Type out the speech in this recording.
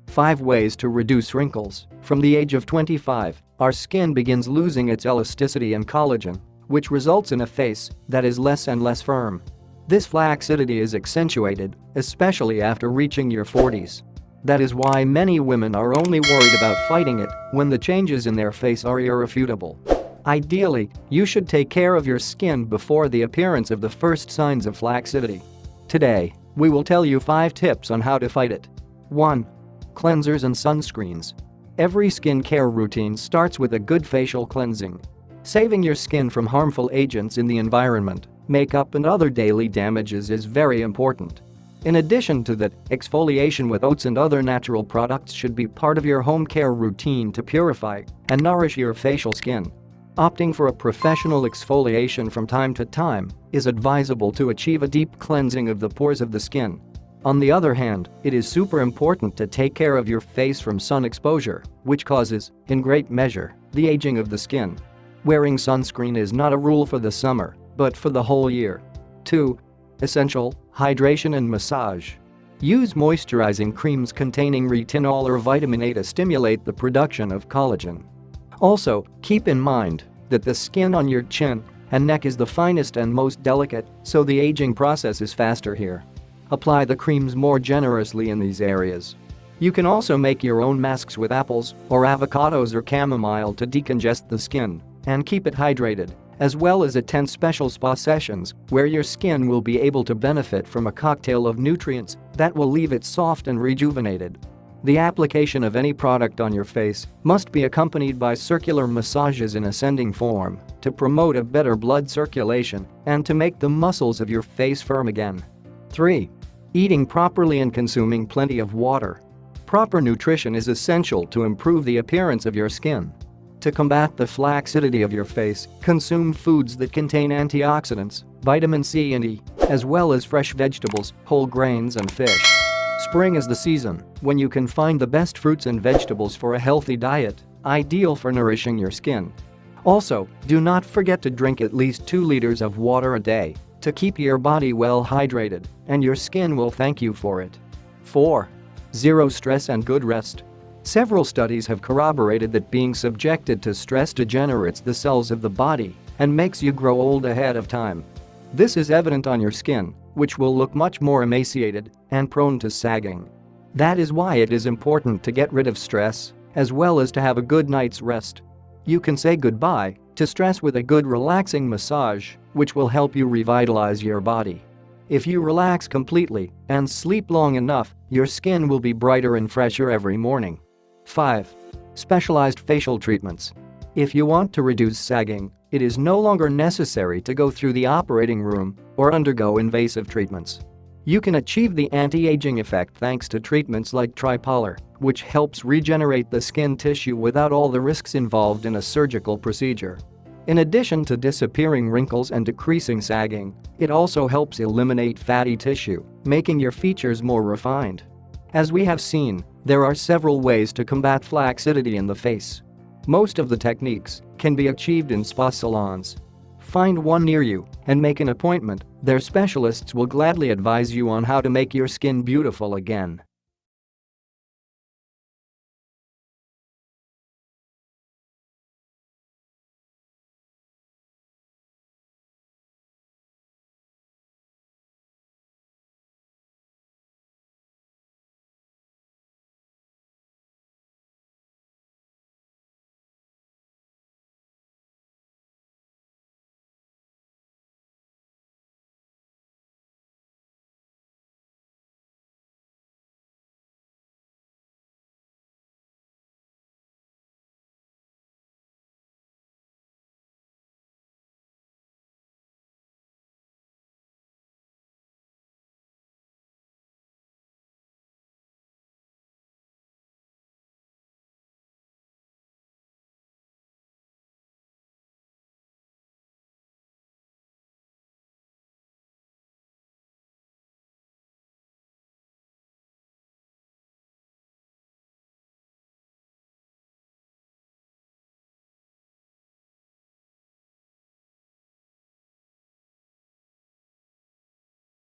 5 ways to reduce wrinkles. From the age of 25, our skin begins losing its elasticity and collagen, which results in a face that is less and less firm. This flaccidity is accentuated, especially after reaching your 40s. That is why many women are only worried about fighting it when the changes in their face are irrefutable. Ideally, you should take care of your skin before the appearance of the first signs of flaccidity. Today, we will tell you 5 tips on how to fight it. 1. Cleansers and sunscreens. Every skincare routine starts with a good facial cleansing. Saving your skin from harmful agents in the environment, makeup and other daily damages is very important. In addition to that, exfoliation with oats and other natural products should be part of your home care routine to purify and nourish your facial skin. Opting for a professional exfoliation from time to time is advisable to achieve a deep cleansing of the pores of the skin. On the other hand, it is super important to take care of your face from sun exposure, which causes, in great measure, the aging of the skin. Wearing sunscreen is not a rule for the summer, but for the whole year. 2. Essential hydration and massage. Use moisturizing creams containing retinol or vitamin A to stimulate the production of collagen. Also, keep in mind that the skin on your chin and neck is the finest and most delicate, so the aging process is faster here. Apply the creams more generously in these areas. You can also make your own masks with apples or avocados or chamomile to decongest the skin and keep it hydrated, as well as attend special spa sessions where your skin will be able to benefit from a cocktail of nutrients that will leave it soft and rejuvenated. The application of any product on your face must be accompanied by circular massages in ascending form to promote a better blood circulation and to make the muscles of your face firm again. 3. Eating properly and consuming plenty of water. Proper nutrition is essential to improve the appearance of your skin. To combat the flaccidity of your face, consume foods that contain antioxidants, vitamin C and E, as well as fresh vegetables, whole grains and fish. Spring is the season when you can find the best fruits and vegetables for a healthy diet, ideal for nourishing your skin. Also, do not forget to drink at least 2 liters of water a day to keep your body well hydrated, and your skin will thank you for it. 4. Zero stress and good rest. Several studies have corroborated that being subjected to stress degenerates the cells of the body and makes you grow old ahead of time. This is evident on your skin, which will look much more emaciated and prone to sagging. That is why it is important to get rid of stress, as well as to have a good night's rest. You can say goodbye to stress with a good relaxing massage, which will help you revitalize your body. If you relax completely and sleep long enough, your skin will be brighter and fresher every morning. 5. Specialized facial treatments. If you want to reduce sagging, it is no longer necessary to go through the operating room or undergo invasive treatments. You can achieve the anti-aging effect thanks to treatments like Tripolar, which helps regenerate the skin tissue without all the risks involved in a surgical procedure. In addition to disappearing wrinkles and decreasing sagging, it also helps eliminate fatty tissue, making your features more refined. As we have seen, there are several ways to combat flaccidity in the face. Most of the techniques can be achieved in spa salons. Find one near you and make an appointment. Their specialists will gladly advise you on how to make your skin beautiful again.